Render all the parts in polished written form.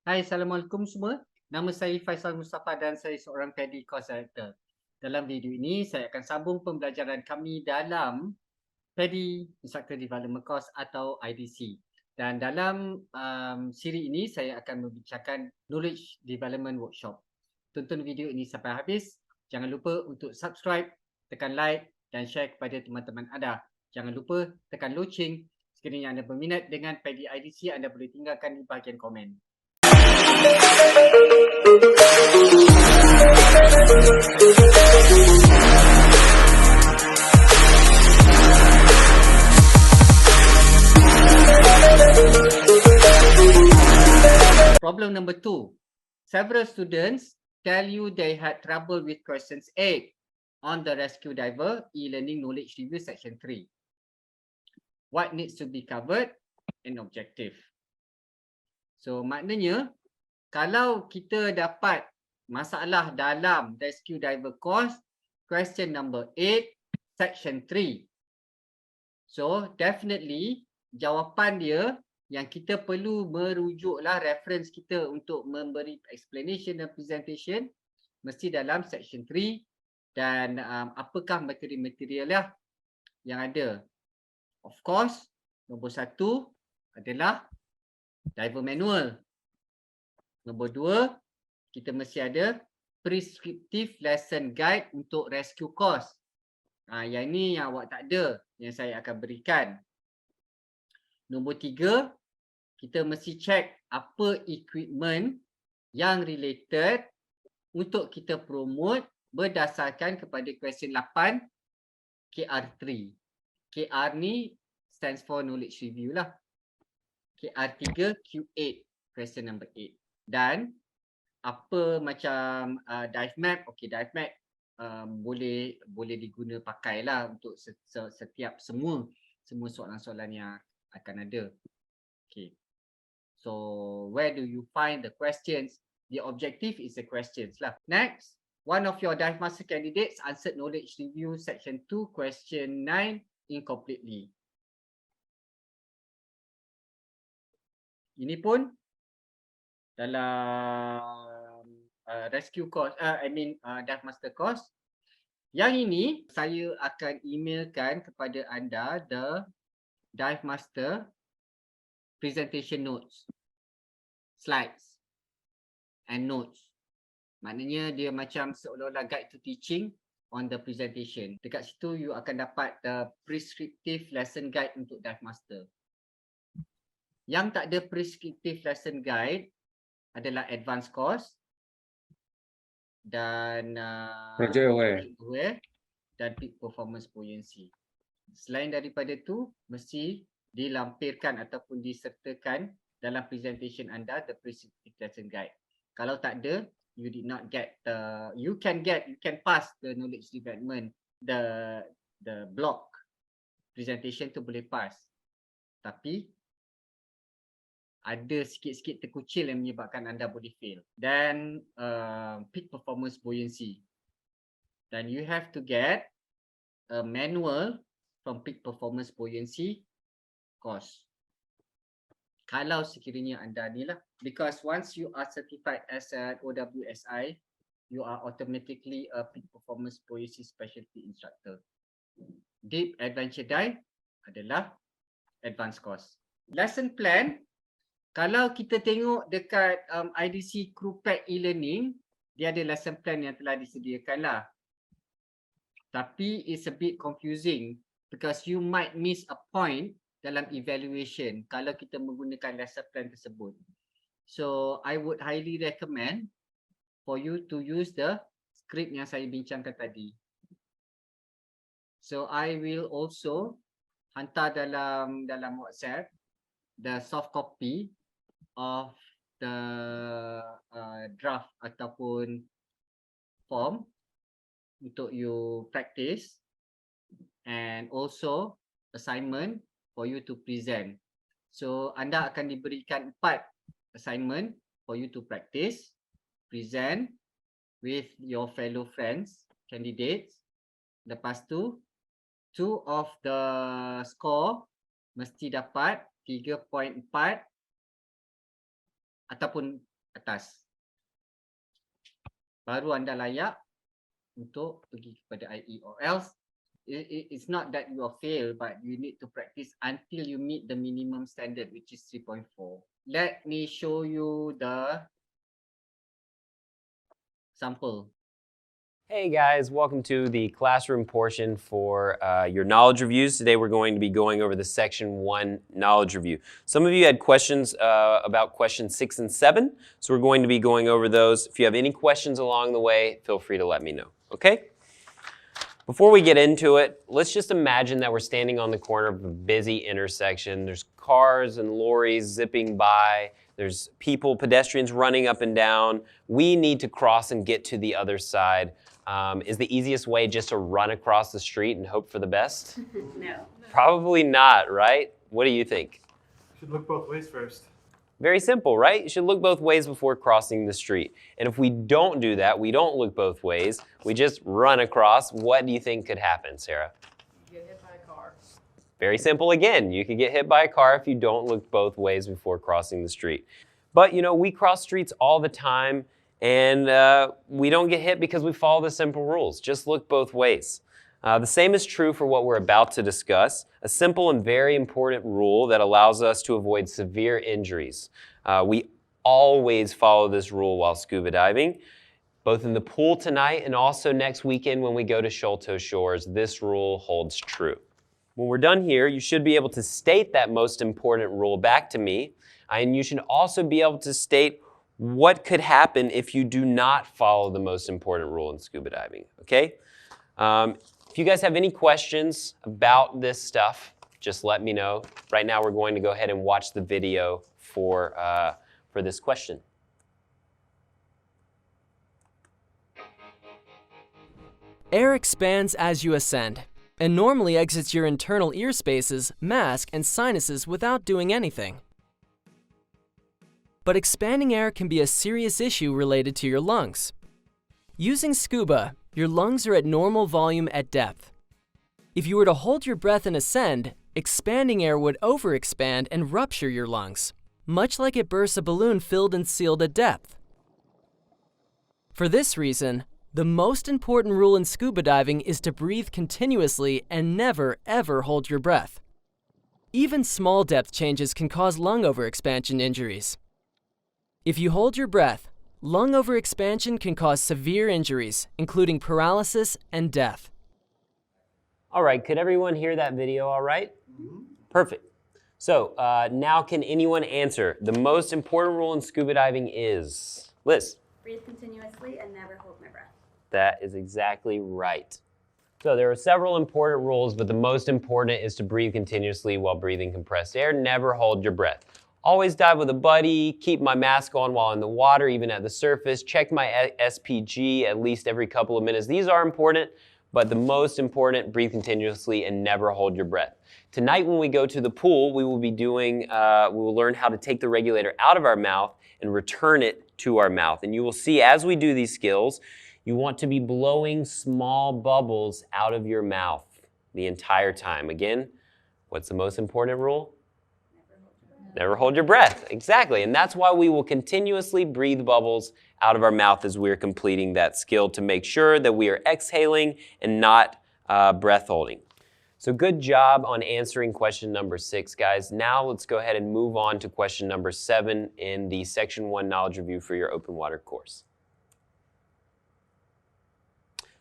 Hai, Assalamualaikum semua. Nama saya Faisal Mustaffa dan saya seorang PADI Course Director. Dalam video ini, saya akan sambung pembelajaran kami dalam PADI Instructor Development Course atau IDC. Dan dalam siri ini, saya akan membincangkan Knowledge Development Workshop. Tonton video ini sampai habis. Jangan lupa untuk subscribe, tekan like dan share kepada teman-teman anda. Jangan lupa tekan loceng. Sekiranya anda berminat dengan PADI IDC, anda boleh tinggalkan di bahagian komen. Problem number 2. Several students tell you they had trouble with questions 8 on the Rescue Diver e-learning knowledge review section 3. What needs to be covered and objective. So maknanya kalau kita dapat masalah dalam Rescue Diver course question number 8 section 3. So definitely jawapan dia yang kita perlu merujuklah reference kita untuk memberi explanation dan presentation mesti dalam section 3 dan apakah material-material lah yang ada. Of course, nombor 1 adalah diver manual. Nombor 2, kita mesti ada prescriptive lesson guide untuk rescue course. Yang ni yang awak tak ada, yang saya akan berikan. Nombor 3, kita mesti check apa equipment yang related untuk kita promote berdasarkan kepada question 8 KR3. KR ni stands for knowledge review lah. KR3 Q8 question number 8. Dan apa macam dive map, okey, dive map boleh diguna pakailah untuk setiap semua soalan-soalan yang akan ada. Okay. So where do you find the questions? The objective is the questions lah. Next, one of your dive master candidates answered knowledge review section 2 question 9 incompletely. Ini pun dalam rescue course, dive master course. Yang ini saya akan emailkan kepada anda the dive master presentation notes, slides and notes. Maknanya dia macam seolah-olah guide to teaching on the presentation. Dekat situ you akan dapat the prescriptive lesson guide untuk dive master. Yang tak ada prescriptive lesson guide adalah advanced course dan project aware dan peak performance buoyancy. Selain daripada tu, mesti dilampirkan ataupun disertakan dalam presentation anda the prescriptive lesson guide. Kalau tak ada, you did not get the, you can pass the knowledge development, the block presentation tu boleh pass. Tapi ada sikit-sikit terkucil yang menyebabkan anda boleh fail. Dan peak performance buoyancy. Dan you have to get a manual from peak performance buoyancy course. Kalau sekiranya anda ni lah, because once you are certified as an OWSI, you are automatically a peak performance buoyancy specialty instructor. Deep adventure dive adalah advanced course. Lesson plan, kalau kita tengok dekat IDC Crew Pack e-learning, dia ada lesson plan yang telah disediakan lah. Tapi it's a bit confusing because you might miss a point dalam evaluation kalau kita menggunakan lesson plan tersebut. So I would highly recommend for you to use the script yang saya bincangkan tadi. So I will also hantar dalam WhatsApp the soft copy of the draft ataupun form untuk you practice, and also assignment for you to present. So anda akan diberikan 4 assignment for you to practice, present with your fellow friends, candidates. Lepas tu, 2 of the score mesti dapat 3.4 ataupun atas. Baru anda layak untuk pergi kepada IE, or else it's not that you are fail, but you need to practice until you meet the minimum standard, which is 3.4. Let me show you the sample. Hey guys, welcome to the classroom portion for your knowledge reviews. Today we're going to be going over the section 1 knowledge review. Some of you had questions about questions 6 and 7, so we're going to be going over those. If you have any questions along the way, feel free to let me know, okay? Before we get into it, let's just imagine that we're standing on the corner of a busy intersection. There's cars and lorries zipping by. There's people, pedestrians running up and down. We need to cross and get to the other side. Is the easiest way just to run across the street and hope for the best? No. Probably not, right? What do you think? You should look both ways first. Very simple, right? You should look both ways before crossing the street. And if we don't do that, we don't look both ways, we just run across, what do you think could happen, Sarah? You get hit by a car. Very simple again. You could get hit by a car if you don't look both ways before crossing the street. But, you know, we cross streets all the time, and we don't get hit because we follow the simple rules. Just look both ways. The same is true for what we're about to discuss, a simple and very important rule that allows us to avoid severe injuries. We always follow this rule while scuba diving, both in the pool tonight and also next weekend when we go to Sholto Shores. This rule holds true. When we're done here, you should be able to state that most important rule back to me, and you should also be able to state what could happen if you do not follow the most important rule in scuba diving, okay? If you guys have any questions about this stuff, just let me know. Right now, we're going to go ahead and watch the video for this question. Air expands as you ascend, and normally exits your internal ear spaces, mask, and sinuses without doing anything. But expanding air can be a serious issue related to your lungs. Using scuba, your lungs are at normal volume at depth. If you were to hold your breath and ascend, expanding air would overexpand and rupture your lungs, much like it bursts a balloon filled and sealed at depth. For this reason, the most important rule in scuba diving is to breathe continuously and never, ever hold your breath. Even small depth changes can cause lung overexpansion injuries. If you hold your breath, lung overexpansion can cause severe injuries, including paralysis and death. All right, could everyone hear that video all right? Perfect. So now can anyone answer? The most important rule in scuba diving is? Liz? Breathe continuously and never hold my breath. That is exactly right. So there are several important rules, but the most important is to breathe continuously while breathing compressed air. Never hold your breath. Always dive with a buddy, keep my mask on while in the water, even at the surface, check my SPG at least every couple of minutes. These are important, but the most important, breathe continuously and never hold your breath. Tonight when we go to the pool, we will be doing, we will learn how to take the regulator out of our mouth and return it to our mouth. And you will see as we do these skills, you want to be blowing small bubbles out of your mouth the entire time. Again, what's the most important rule? Never hold your breath. Exactly. And that's why we will continuously breathe bubbles out of our mouth as we're completing that skill to make sure that we are exhaling and not breath holding. So good job on answering question number 6, guys. Now let's go ahead and move on to question number 7 in the section 1 knowledge review for your open water course.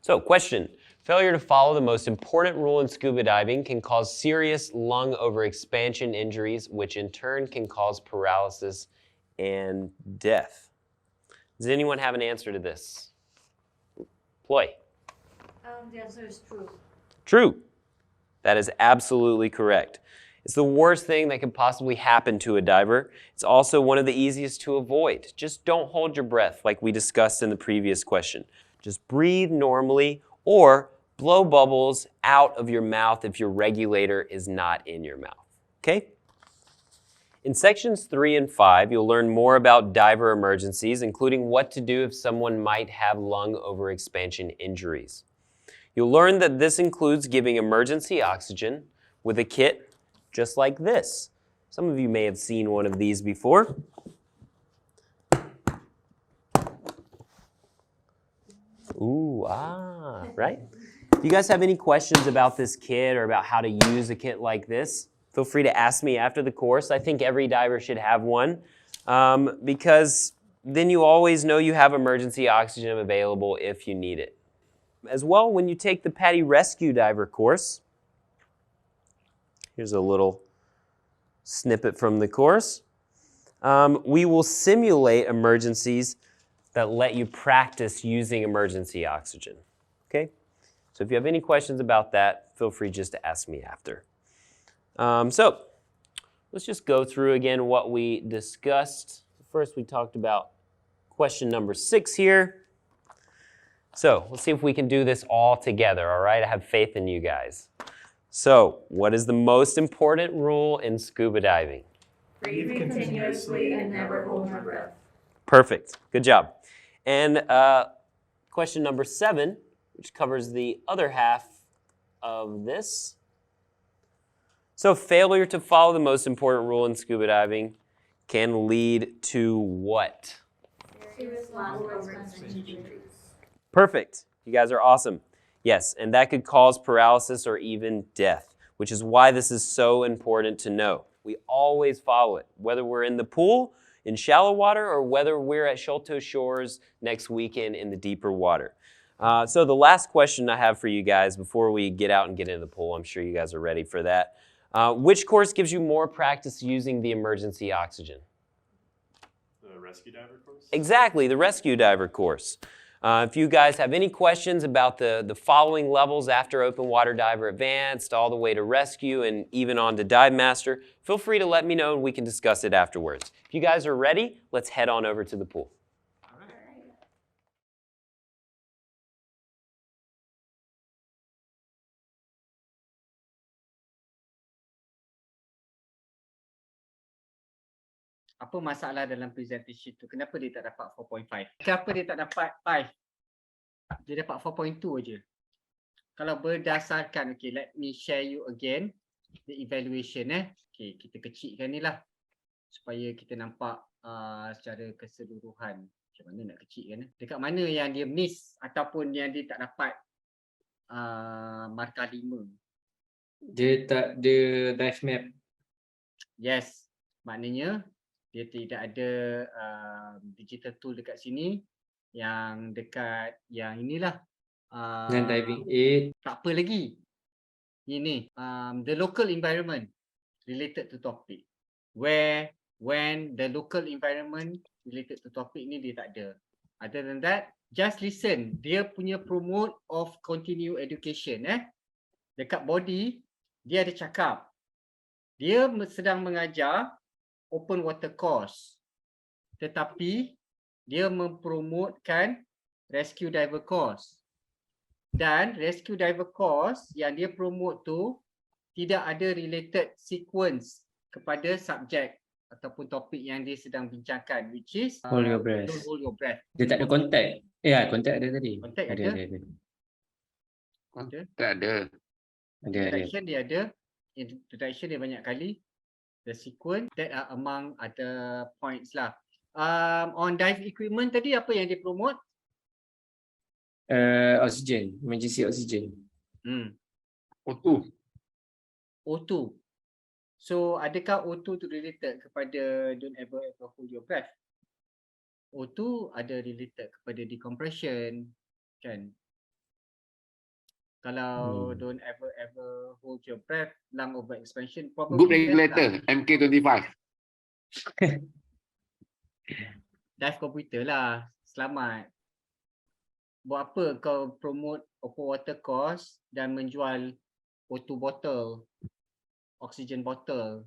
So question. Failure to follow the most important rule in scuba diving can cause serious lung overexpansion injuries, which in turn can cause paralysis and death. Does anyone have an answer to this? Ploy? The answer is true. True. That is absolutely correct. It's the worst thing that could possibly happen to a diver. It's also one of the easiest to avoid. Just don't hold your breath like we discussed in the previous question. Just breathe normally or blow bubbles out of your mouth if your regulator is not in your mouth, okay? In sections 3 and 5, you'll learn more about diver emergencies, including what to do if someone might have lung overexpansion injuries. You'll learn that this includes giving emergency oxygen with a kit just like this. Some of you may have seen one of these before. Ooh, right? If you guys have any questions about this kit or about how to use a kit like this, feel free to ask me after the course. I think every diver should have one because then you always know you have emergency oxygen available if you need it. As well, when you take the PADI Rescue Diver course, here's a little snippet from the course. We will simulate emergencies that let you practice using emergency oxygen. Okay? So if you have any questions about that, feel free just to ask me after. So let's just go through again what we discussed. First, we talked about question number 6 here. So let's see if we can do this all together, all right? I have faith in you guys. So what is the most important rule in scuba diving? Breathe continuously and never hold your breath. Perfect. Good job. And question number 7, which covers the other half of this. So failure to follow the most important rule in scuba diving can lead to what? Serious loss or expensive injuries. Perfect. You guys are awesome. Yes, and that could cause paralysis or even death, which is why this is so important to know. We always follow it, whether we're in the pool, in shallow water, or whether we're at Sholto Shores next weekend in the deeper water. So the last question I have for you guys before we get out and get into the pool, I'm sure you guys are ready for that. Which course gives you more practice using the emergency oxygen? The rescue diver course? Exactly, the rescue diver course. If you guys have any questions about the following levels after Open Water Diver Advanced, all the way to Rescue, and even on to Dive Master, feel free to let me know and we can discuss it afterwards. If you guys are ready, let's head on over to the pool. Apa masalah dalam presentation tu? Kenapa dia tak dapat 4.5? Kenapa dia tak dapat 5? Dia dapat 4.2 aja. Kalau berdasarkan, okay, let me share you again the evaluation Okay, kita kecilkan ni lah supaya kita nampak secara keseluruhan. Macam mana nak kecilkan dekat mana yang dia miss ataupun yang dia tak dapat markah 5. Dia tak ada dive map. Yes, maknanya dia tidak ada digital tool dekat sini yang dekat yang inilah Dan diving aid. tak apa lagi. Ini the local environment related to topic. Where, when, the local environment related to topic ni dia tak ada. Other than that, just listen. Dia punya promote of continue education dekat body dia ada cakap dia sedang mengajar open water course, tetapi dia mempromotkan rescue diver course. Dan rescue diver course yang dia promote tu tidak ada related sequence kepada subjek ataupun topik yang dia sedang bincangkan, which is Hold your breath. don't hold your breath. Dia tak ada contact. Ya, contact ada tadi. Contact ada. ada? Ada. Tak ada. Ada. Introduction dia ada. Introduction dia banyak kali. The sequence that are among other points lah. On dive equipment tadi apa yang dia promote? Oxygen, emergency oxygen. O2. O2. So adakah O2 tu related kepada don't ever hold your breath? O2 ada related kepada decompression kan? Kalau don't ever hold your breath, lung overexpansion probably Good regulator, MK25. dive komputer lah. Selamat. Buat apa kau promote open water course dan menjual O2 bottle, oxygen bottle?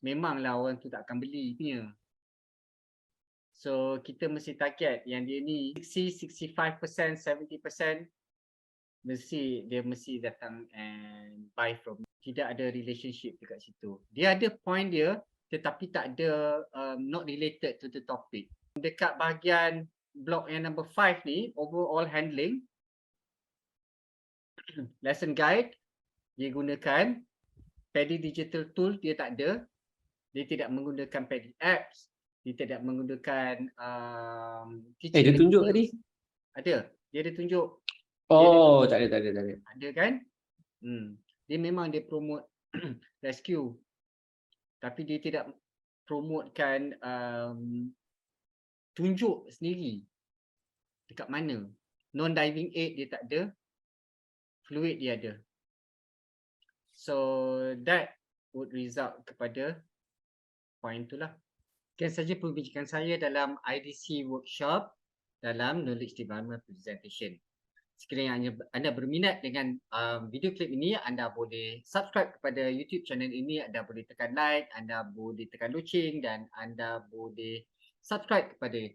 Memanglah orang tu tak akan beli punya. So kita mesti target yang dia ni 65%, 70% dia mesti datang and buy from. Tidak ada relationship dekat situ. Dia ada point dia tetapi tak ada not related to the topic. Dekat bahagian blok yang number 5 ni, overall handling, lesson guide dia gunakan PADI digital tool, dia tak ada. Dia tidak menggunakan PADI apps, dia tidak menggunakan Dia tunjuk tadi. Ada. Dia ada tunjuk. Oh, tak ada. Ada kan? Dia memang dia promote rescue. Tapi dia tidak promotekan tunjuk sendiri. Dekat mana? Non-diving aid dia tak ada. Fluid dia ada. So that would result kepada point itulah. Sekian saja perbincangan saya dalam IDC workshop dalam knowledge development presentation. Sekiranya anda berminat dengan video klip ini, anda boleh subscribe kepada YouTube channel ini, anda boleh tekan like, anda boleh tekan loceng dan anda boleh subscribe kepada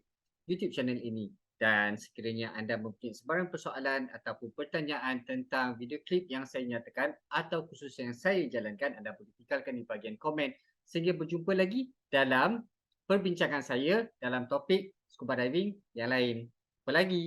YouTube channel ini. Dan sekiranya anda mempunyai sebarang persoalan ataupun pertanyaan tentang video klip yang saya nyatakan atau khusus yang saya jalankan, anda boleh tinggalkan di bahagian komen. Sehingga berjumpa lagi dalam perbincangan saya dalam topik scuba diving yang lain. Jumpa lagi.